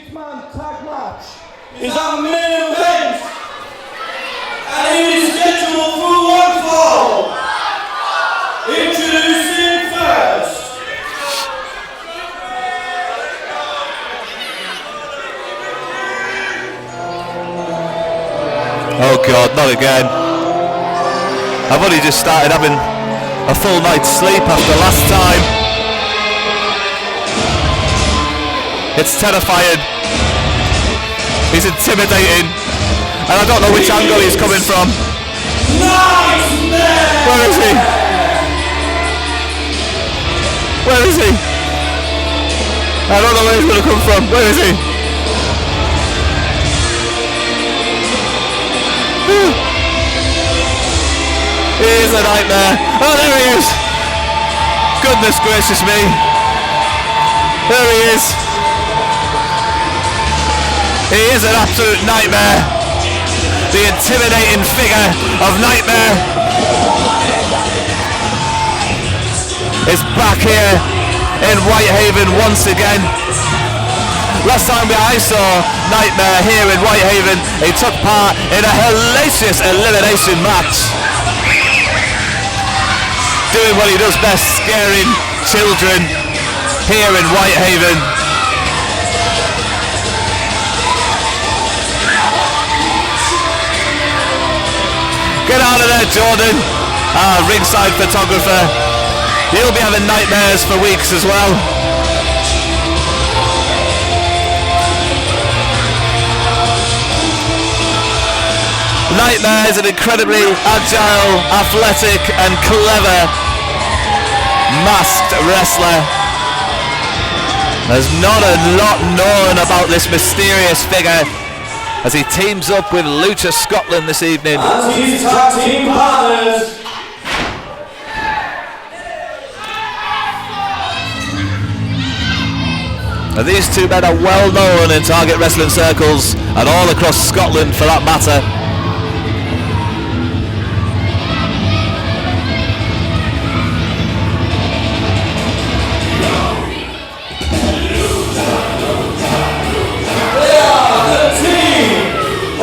six-man tag match is our main event, and it is scheduled for one fall. Introducing first. Oh God, not again. I've only just started having a full night's sleep after last time. It's terrifying. He's intimidating. And I don't know which angle he's coming from. Where is he? Where is he? I don't know where he's going to come from. Where is he? He is a nightmare. Oh, there he is. Goodness gracious me. There he is. He is an absolute nightmare. The intimidating figure of Nightmare is back here in Whitehaven once again. Last time I saw Nightmare here in Whitehaven, he took part in a hellacious elimination match, doing what he does best, scaring children here in Whitehaven. Get out of there, Jordan. Ringside photographer. He'll be having nightmares for weeks as well. Nightmare is an incredibly agile, athletic and clever masked wrestler. There's not a lot known about this mysterious figure as he teams up with Lucha Scotland this evening. And his tag team partners. Now these two men are well known in target wrestling circles and all across Scotland for that matter.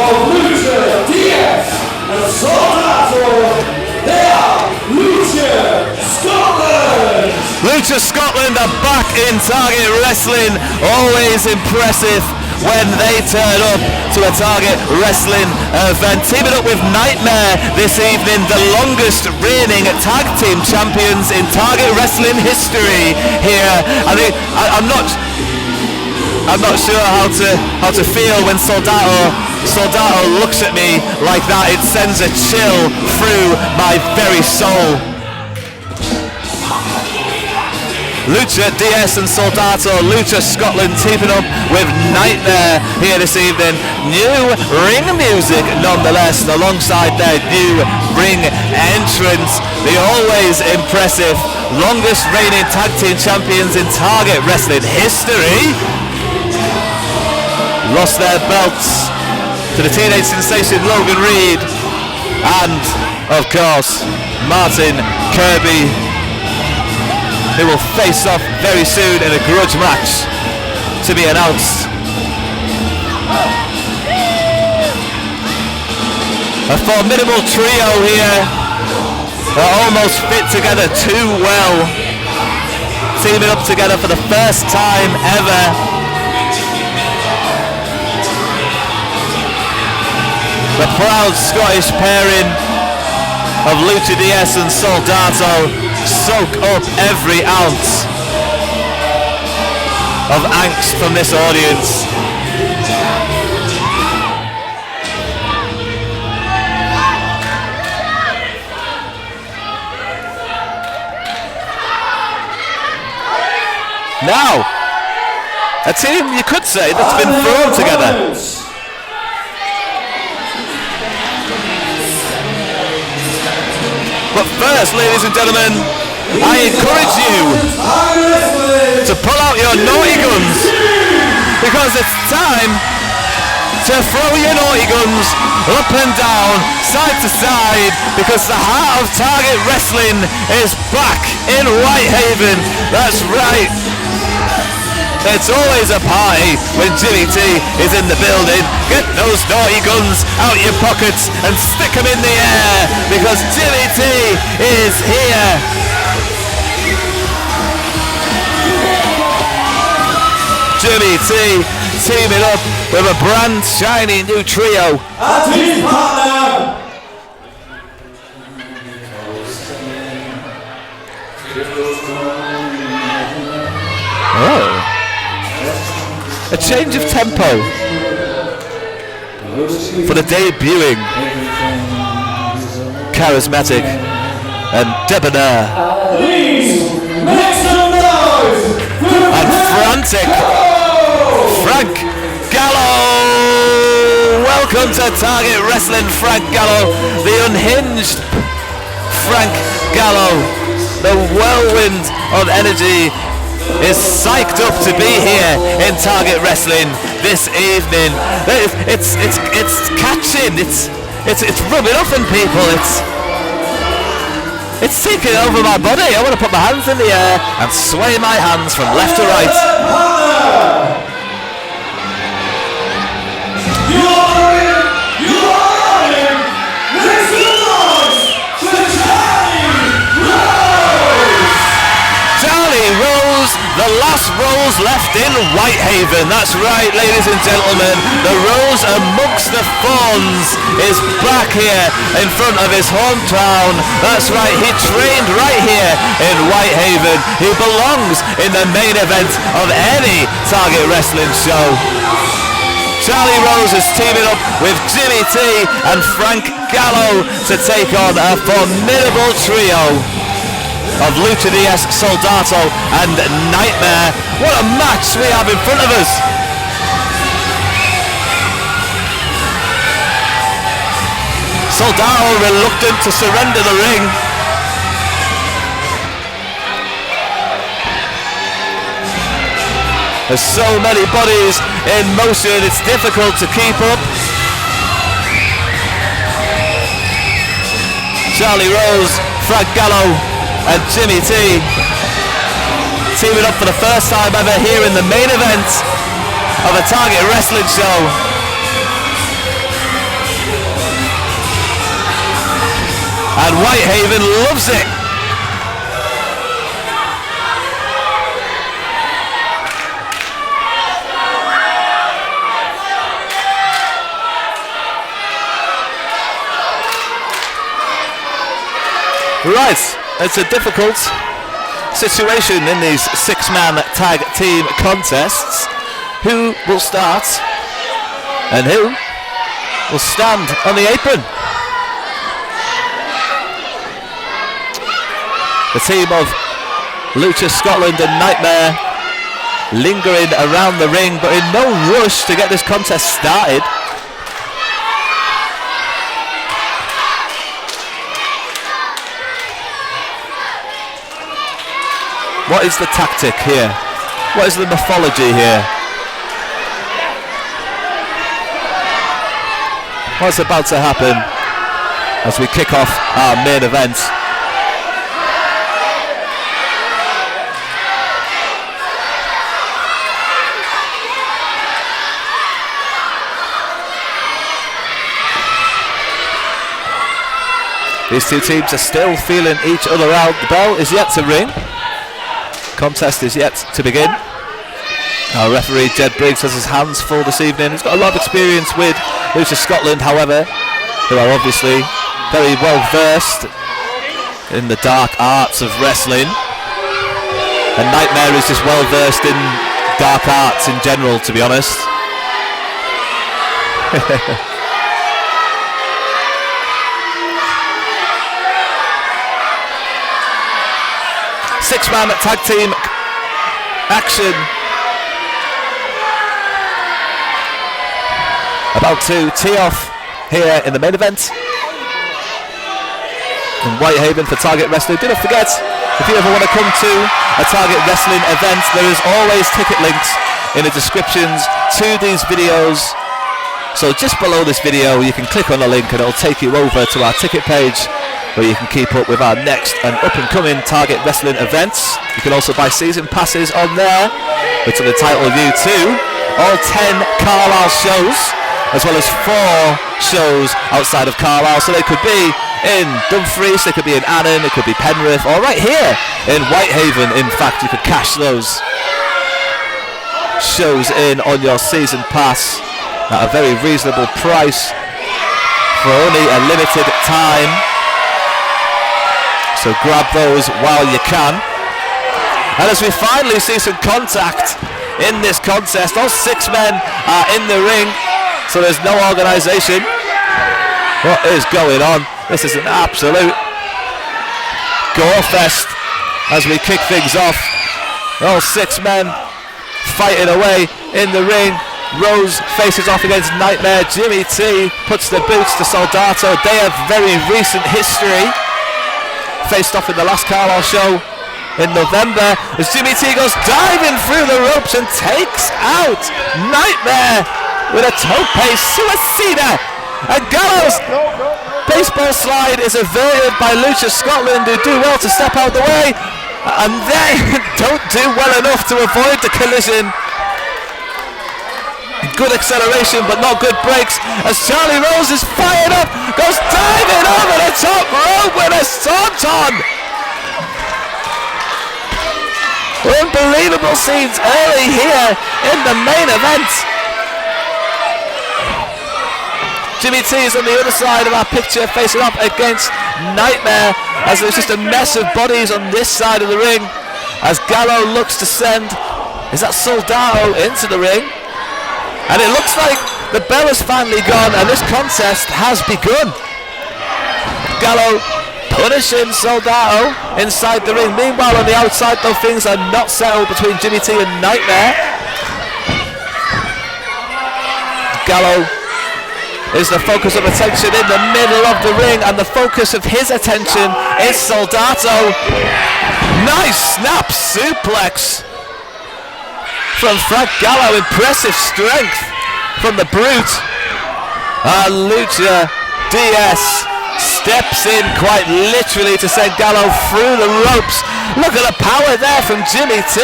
Lucha, DS, and Soldato. They are Lucha Scotland. Lucha Scotland are back in target wrestling. Always impressive when they turn up to a target wrestling event. Teaming up with Nightmare this evening, the longest reigning tag team champions in target wrestling history here. I'm not sure how to feel when Soldato looks at me like that. It sends a chill through my very soul. Lucha DS and Soldato, Lucha Scotland teaming up with Nightmare here this evening. New ring music nonetheless, alongside their new ring entrance. The always impressive, longest reigning tag team champions in target wrestling history lost their belts to the teenage sensation Logan Reed and, of course, Martin Kirby, who will face off very soon in a grudge match to be announced. A formidable trio here that almost fit together too well, teaming up together for the first time ever. The proud Scottish pairing of Lucha DS and Soldato soak up every ounce of angst from this audience. Now, a team you could say that's been thrown together. But first, ladies and gentlemen, I encourage you to pull out your naughty guns, because it's time to throw your naughty guns up and down, side to side, because the heart of target wrestling is back in Whitehaven. That's right. It's always a party when Jimmy T is in the building. Get those naughty guns out your pockets and stick them in the air because Jimmy T is here. Jimmy T teaming up with a brand shiny new trio. And his partner. Oh. A change of tempo for the debuting charismatic and debonair and frantic Frank Gallo. Welcome to Target Wrestling, Frank Gallo, the unhinged Frank Gallo. The whirlwind of energy is psyched up to be here in Target Wrestling this evening. It's catching. It's rubbing off on people. It's taking over my body. I want to put my hands in the air and sway my hands from left to right. The last rose left in Whitehaven. That's right, ladies and gentlemen. The rose amongst the thorns is back here in front of his hometown. That's right, he trained right here in Whitehaven. He belongs in the main event of any Target Wrestling show. Charlie Rose is teaming up with Jimmy T and Frank Gallo to take on a formidable trio of Lucha DS, Soldato and Nightmare. What a match we have in front of us. Soldato reluctant to surrender the ring. There's so many bodies in motion, it's difficult to keep up. Charlie Rose, Frank Gallo and Jimmy T teaming up for the first time ever here in the main event of a Target Wrestling show. And Whitehaven loves it. Right. It's a difficult situation in these six-man tag team contests. Who will start and who will stand on the apron? The team of Lucha Scotland and Nightmare lingering around the ring, but in no rush to get this contest started. What is the tactic here? What is the mythology here? What's about to happen as we kick off our main event? These two teams are still feeling each other out. The bell is yet to ring. Contest is yet to begin. Our referee Jed Briggs has his hands full this evening. He's got a lot of experience with Lucha Scotland, however, who are obviously very well versed in the dark arts of wrestling. And Nightmare is just well versed in dark arts in general, to be honest. Six-man tag team action. About to tee off here in the main event in Whitehaven for Target Wrestling. Do not forget, if you ever want to come to a Target Wrestling event, there is always ticket links in the descriptions to these videos. So just below this video, you can click on the link and it'll take you over to our ticket page, where you can keep up with our next and up-and-coming Target Wrestling events. You can also buy season passes on there. which are the title view too. All 10 Carlisle shows, as well as 4 shows outside of Carlisle. So they could be in Dumfries, they could be in Annan, it could be Penrith, or right here in Whitehaven. In fact, you could cash those shows in on your season pass at a very reasonable price for only a limited time. So grab those while you can. And as we finally see some contact in this contest, all 6 men are in the ring, so there's no organisation. What is going on? This is an absolute gore fest as we kick things off. All 6 men fighting away in the ring. Rose faces off against Nightmare. Jimmy T puts the boots to Soldato. They have very recent history. Faced off in the last Carlisle show in November as Jimmy T goes diving through the ropes and takes out Nightmare with a tope suicida. And Gallo's baseball slide is averted by Lucha Scotland, who do well to step out the way, and they don't do well enough to avoid the collision. Good acceleration but not good brakes as Charlie Rose is fired up, goes diving over the top rope with a swanton. Unbelievable scenes early here in the main event. Jimmy T is on the other side of our picture facing up against Nightmare as there's just a mess of bodies on this side of the ring as Gallo looks to send, is that Soldato, into the ring. And it looks like the bell has finally gone and this contest has begun. Gallo punishing Soldato inside the ring. Meanwhile, on the outside, though, things are not settled between Jimmy T and Nightmare. Gallo is the focus of attention in the middle of the ring, and the focus of his attention is Soldato. Nice snap suplex from Frank Gallo. Impressive strength from the Brute. Lucha DS steps in quite literally to send Gallo through the ropes. Look at the power there from Jimmy T.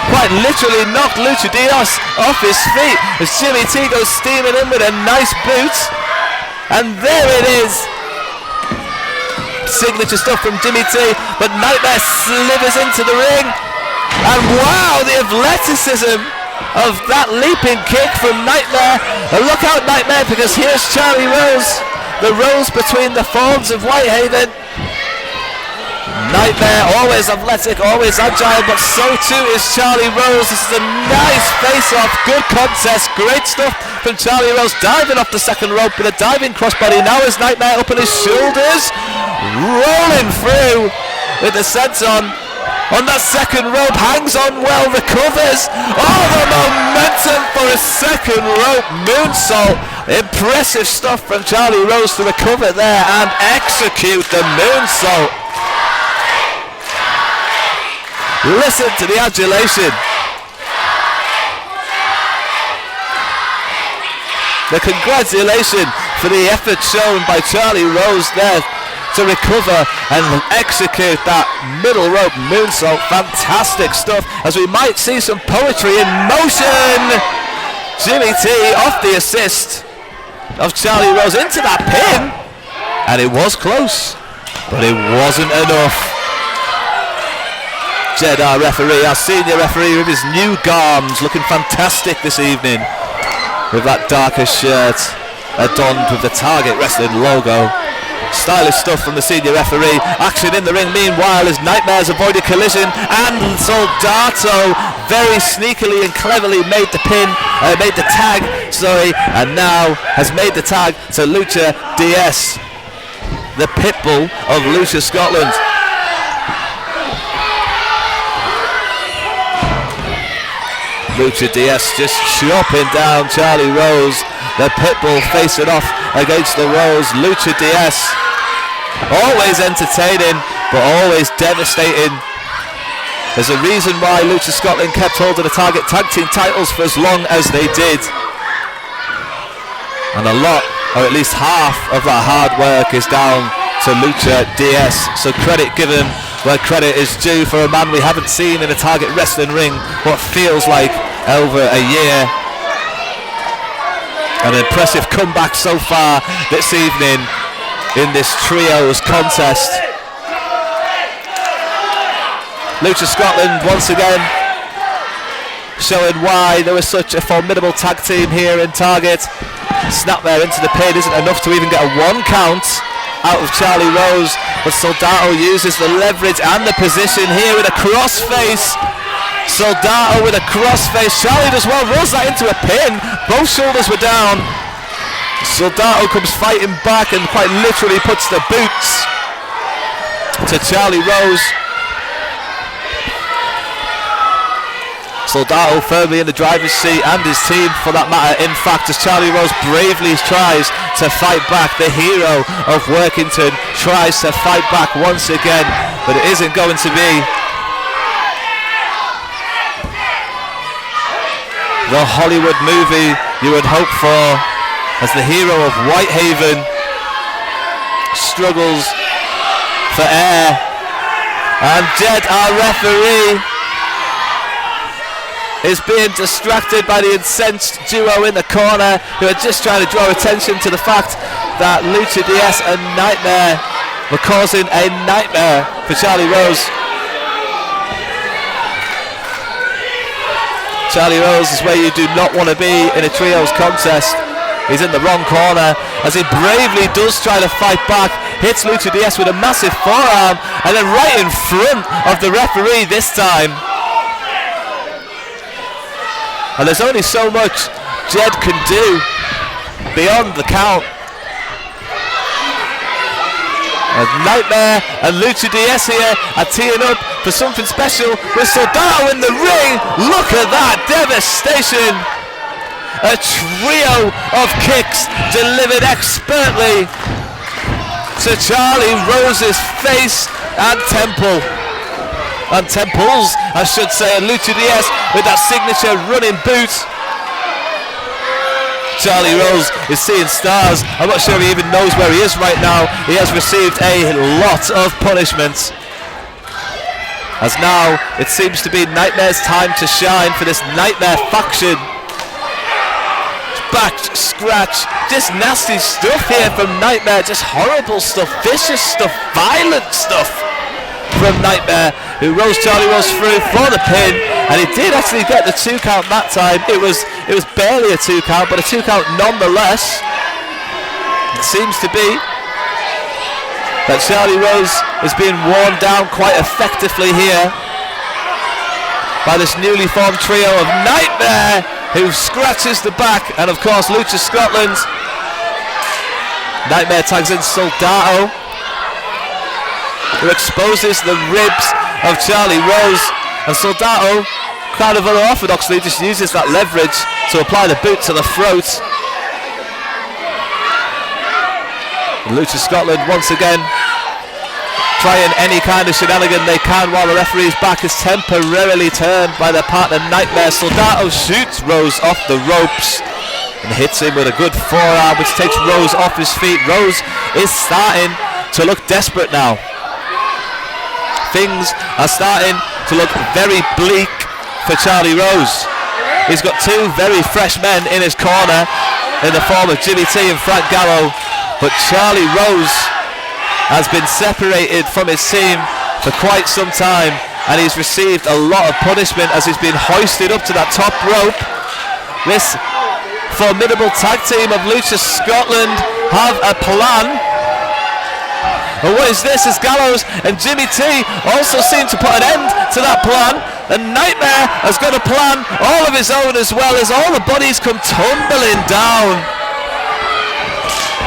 Quite literally knocked Lucha Diaz off his feet as Jimmy T goes steaming in with a nice boot. And there it is. Signature stuff from Jimmy T, but Nightmare slithers into the ring. And wow, the athleticism of that leaping kick from Nightmare. And look out, Nightmare, because here's Charlie Rose, the Rose between the thorns of Whitehaven. Nightmare, always athletic, always agile, but so too is Charlie Rose. This is a nice face-off, good contest, great stuff from Charlie Rose, diving off the second rope with a diving crossbody. Now is Nightmare up on his shoulders, rolling through with the senton on that second rope, hangs on well, recovers. Oh, the momentum for a second rope moonsault. Impressive stuff from Charlie Rose to recover there and execute the moonsault. Listen to the adulation. The congratulation for the effort shown by Charlie Rose there to recover and execute that middle rope moonsault. Fantastic stuff as we might see some poetry in motion. Jimmy T off the assist of Charlie Rose into that pin, and it was close, but it wasn't enough. Jed, our referee, our senior referee, with his new garms, looking fantastic this evening with that darker shirt adorned with the Target Wrestling logo. Stylish stuff from the senior referee. Action in the ring meanwhile as Nightmare's avoided collision, and Soldato very sneakily and cleverly made the tag, and now has made the tag to Lucha DS, the pitbull of Lucha Scotland. Lucha DS just chopping down Charlie Rose, the pitbull facing off against the Rose. Lucha DS, always entertaining but always devastating. There's a reason why Lucha Scotland kept hold of the Target Tag Team titles for as long as they did, and a lot, or at least half of that hard work, is down to Lucha DS, so credit given where credit is due for a man we haven't seen in a Target Wrestling ring what feels like over a year. An impressive comeback so far this evening in this trios contest. Lucha Scotland once again showing why they were such a formidable tag team here in Target. Snapmare into the pin isn't enough to even get a 1 count out of Charlie Rose, but Soldato uses the leverage and the position here with a crossface. Soldato with a crossface. Charlie does well, rolls that into a pin. Both shoulders were down. Soldato comes fighting back and quite literally puts the boots to Charlie Rose. Soldato firmly in the driver's seat, and his team for that matter, in fact, as Charlie Rose bravely tries to fight back. The hero of Workington tries to fight back once again, but it isn't going to be the Hollywood movie you would hope for, as the hero of Whitehaven struggles for air. And Jed, our referee, is being distracted by the incensed duo in the corner, who are just trying to draw attention to the fact that Lucha DS and Nightmare were causing a nightmare for Charlie Rose. Charlie Rose is where you do not want to be in a trios contest. He's in the wrong corner as he bravely does try to fight back, hits Lucha DS with a massive forearm, and then right in front of the referee this time. And there's only so much Jed can do beyond the count. And Nightmare and Lucha DS here are teeing up for something special with Soldato in the ring. Look at that devastation. A trio of kicks delivered expertly to Charlie Rose's face and temple. And temples, I should say, and Lucha DS with that signature running boot. Charlie Rose is seeing stars. I'm not sure he even knows where he is right now. He has received a lot of punishment, as now it seems to be Nightmare's time to shine for this Nightmare faction. Back scratch, just nasty stuff here from Nightmare, just horrible stuff, vicious stuff, violent stuff from Nightmare, who rose Charlie Rose through for the pin, and he did actually get the 2 count that time. It was barely a 2 count, but a 2 count nonetheless. It seems to be that Charlie Rose is being worn down quite effectively here by this newly formed trio of Nightmare, who scratches the back, and of course Lucha Scotland. Nightmare tags in Soldato, who exposes the ribs of Charlie Rose, and Soldato kind of unorthodoxly just uses that leverage to apply the boot to the throat. Lucha Scotland once again trying any kind of shenanigan they can while the referee's back is temporarily turned by their partner Nightmare. Soldato shoots Rose off the ropes and hits him with a good forearm, which takes Rose off his feet. Rose is starting to look desperate now. Things are starting to look very bleak for Charlie Rose. He's got 2 very fresh men in his corner in the form of Jimmy T and Frank Gallo, but Charlie Rose has been separated from his team for quite some time, and he's received a lot of punishment as he's been hoisted up to that top rope. This formidable tag team of Lucha Scotland have a plan. And what is this? As Gallows and Jimmy T also seem to put an end to that plan. And Nightmare has got a plan all of his own, as well as all the bodies come tumbling down.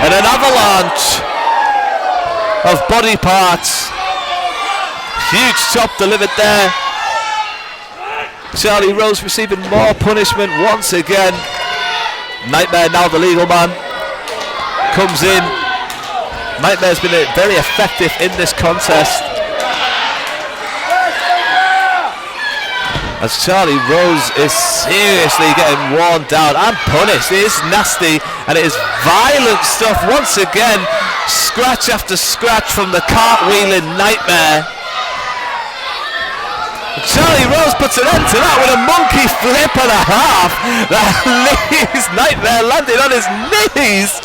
And an avalanche of body parts. Huge chop delivered there. Charlie Rose receiving more punishment once again. Nightmare, now the legal man, comes in. Nightmare's been very effective in this contest, as Charlie Rose is seriously getting worn down and punished. It is nasty and it is violent stuff once again. Scratch after scratch from the cartwheeling Nightmare. Charlie Rose puts an end to that with a monkey flip and a half. That leaves Nightmare landing on his knees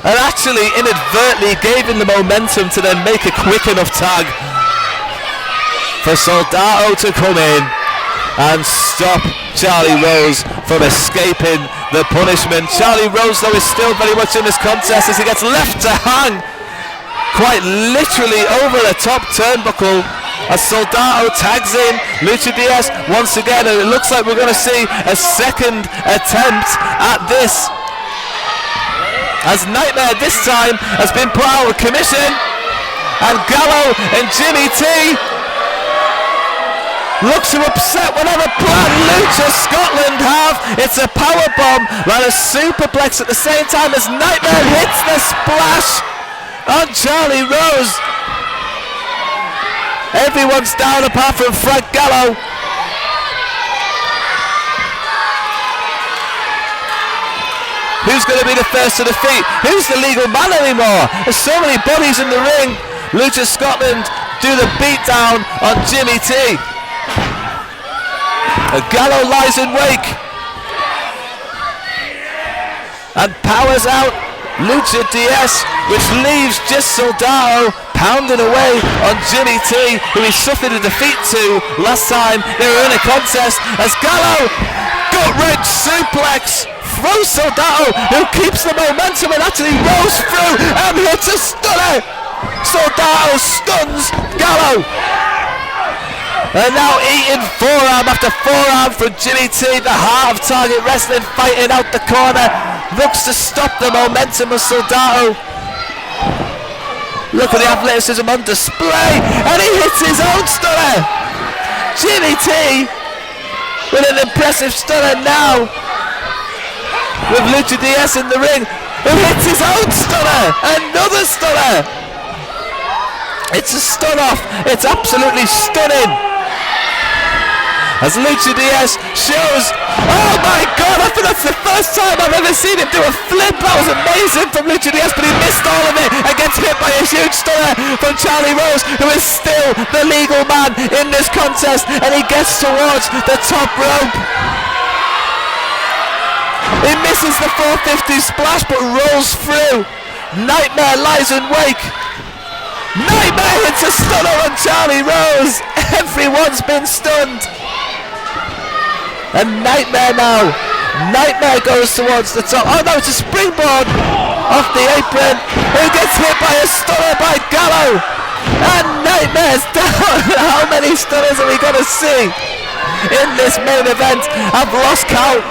and actually inadvertently gave him the momentum to then make a quick enough tag for Soldado to come in and stop Charlie Rose from escaping the punishment. Charlie Rose, though, is still very much in this contest as he gets left to hang quite literally over the top turnbuckle as Soldado tags in Lucha Diaz once again, and it looks like we're going to see a second attempt at this as Nightmare this time has been put out of commission, and Gallo and Jimmy T looks to upset whatever plan Lucha Scotland have. It's a power bomb and a superplex at the same time as Nightmare hits the splash on Charlie Rose. Everyone's down apart from Frank Gallo. Who's going to be the first to the feet? Who's the legal man anymore? There's so many bodies in the ring. Lucha Scotland do the beatdown on Jimmy T. Gallo lies in wake and powers out Lucha DS, which leaves just Soldado pounding away on Jimmy T, who he suffered a defeat to last time they were in a contest, as Gallo gut-wrench suplex throws Soldado, who keeps the momentum and actually rolls through and hits a stunner. Soldado stuns Gallo. And now eating forearm after forearm from Jimmy T, the heart of Target Wrestling, fighting out the corner, looks to stop the momentum of Soldado. Look at the athleticism on display, and he hits his own stunner. Jimmy T with an impressive stunner now, with Lucha DS in the ring, who hits his own stunner, another stunner. It's a stun off, it's absolutely stunning. As Lucha DS shows, oh my god, I think that's the first time I've ever seen him do a flip. That was amazing from Lucha DS, but he missed all of it and gets hit by a huge stunner from Charlie Rose, who is still the legal man in this contest, and he gets towards the top rope. He misses the 450 splash but rolls through. Nightmare lies in wake. Nightmare hits a stunner on Charlie Rose. Everyone's been stunned. And Nightmare now. Nightmare goes towards the top. Oh no, it's a springboard off the apron. Who gets hit by a stunner by Gallo. And Nightmare's down. How many stunners are we going to see in this main event? I've lost count.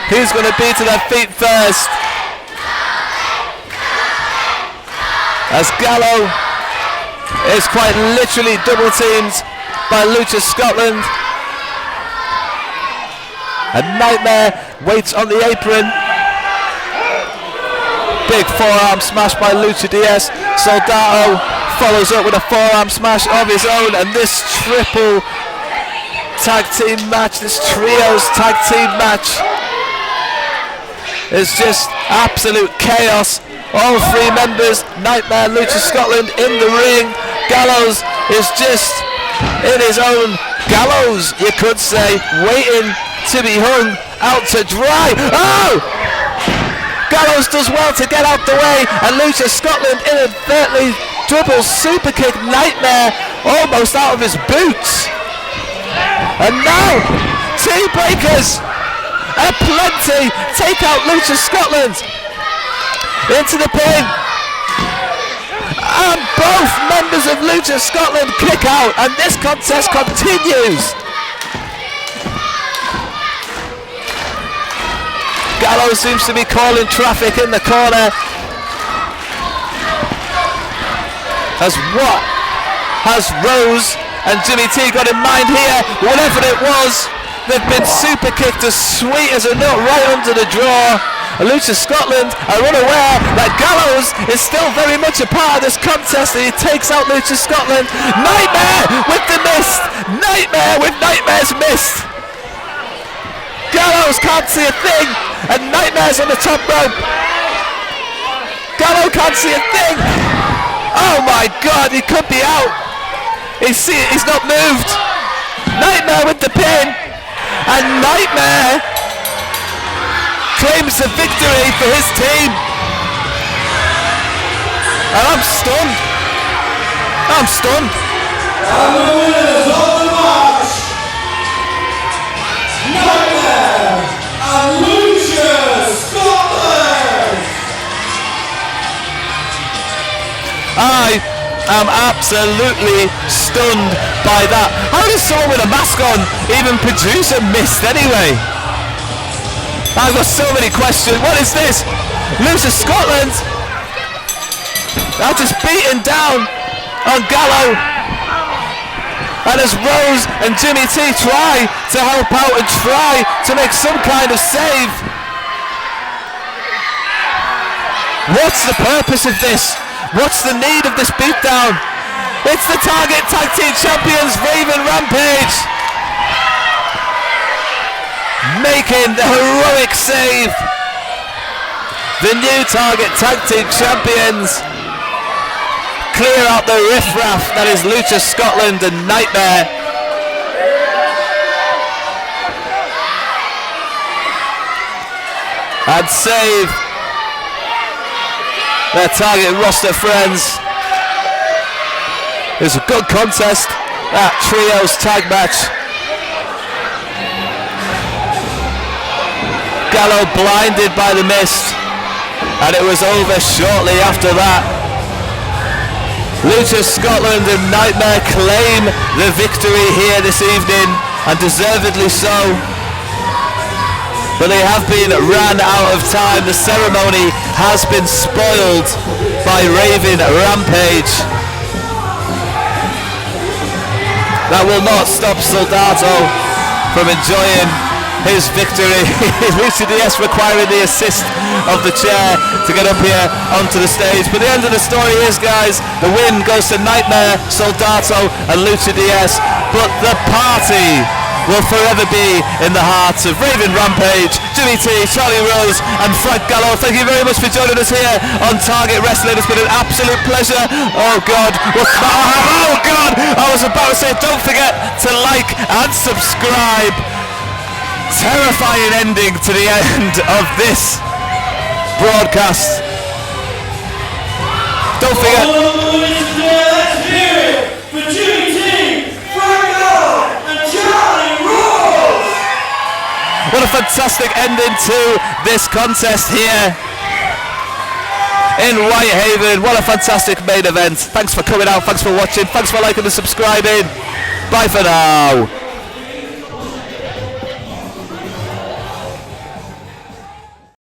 Who's going to be to their feet first? As Gallo is quite literally double teamed by Lucha Scotland. And Nightmare waits on the apron. Big forearm smash by Lucha DS. Soldado follows up with a forearm smash of his own, and this triple tag team match, this trios tag team match, is just absolute chaos. All three members, Nightmare, Lucha Scotland, in the ring. Gallows is just in his own gallows, you could say, waiting to be hung out to dry. Oh! Gallows does well to get out the way, and Lucha Scotland inadvertently double super kick Nightmare almost out of his boots. And now, two breakers aplenty take out Lucha Scotland into the pin, and both members of Lucha Scotland kick out, and this contest continues. Gallo seems to be calling traffic in the corner. As what has Rose and Jimmy T got in mind here? Whatever it was, they've been super kicked as sweet as a nut right under the jaw. Lucha Scotland are unaware that Gallows is still very much a part of this contest, and he takes out Lucha Scotland. Nightmare with the mist. Nightmare with Nightmare's mist. Gallows can't see a thing, and Nightmare's on the top rope. Gallo can't see a thing. Oh my God, he could be out. He's not moved. Nightmare with the pin, and Nightmare claims the victory for his team. And I'm stunned. I'm stunned. And the winners of the match, Nightmare and Lucha, Scotland. I am absolutely stunned by that. How does someone with a mask on even produce a mist anyway? I've got so many questions. What is this? Lucha Scotland are just beaten down on Gallo. And as Rose and Jimmy T try to help out and try to make some kind of save. What's the purpose of this? What's the need of this beatdown? It's the Target Tag Team Champions, Raven Rampage, making the heroic save. The new Target Tag Team Champions clear out the riffraff that is Lucha Scotland and Nightmare. And save their Target roster friends. It was a good contest, that trios tag match. Gallo blinded by the mist, and it was over shortly after that. Lucha Scotland and Nightmare claim the victory here this evening, and deservedly so. But they have been ran out of time. The ceremony has been spoiled by Raven Rampage. That will not stop Soldato from enjoying his victory. Lucha DS requiring the assist of the chair to get up here onto the stage. But the end of the story is, guys, the win goes to Nightmare, Soldato and Lucha DS. But the party will forever be in the hearts of Raven Rampage, Jimmy T, Charlie Rose and Frank Gallo. Thank you very much for joining us here on Target Wrestling. It's been an absolute pleasure. Oh God, what's that? Oh God, I was about to say, don't forget to like and subscribe. Terrifying ending to the end of this broadcast. Don't forget. Let's hear it for Jimmy T, Frank Gallo and Charlie Rose. What a fantastic ending to this contest here in Whitehaven. What a fantastic main event. Thanks for coming out. Thanks for watching. Thanks for liking and subscribing. Bye for now.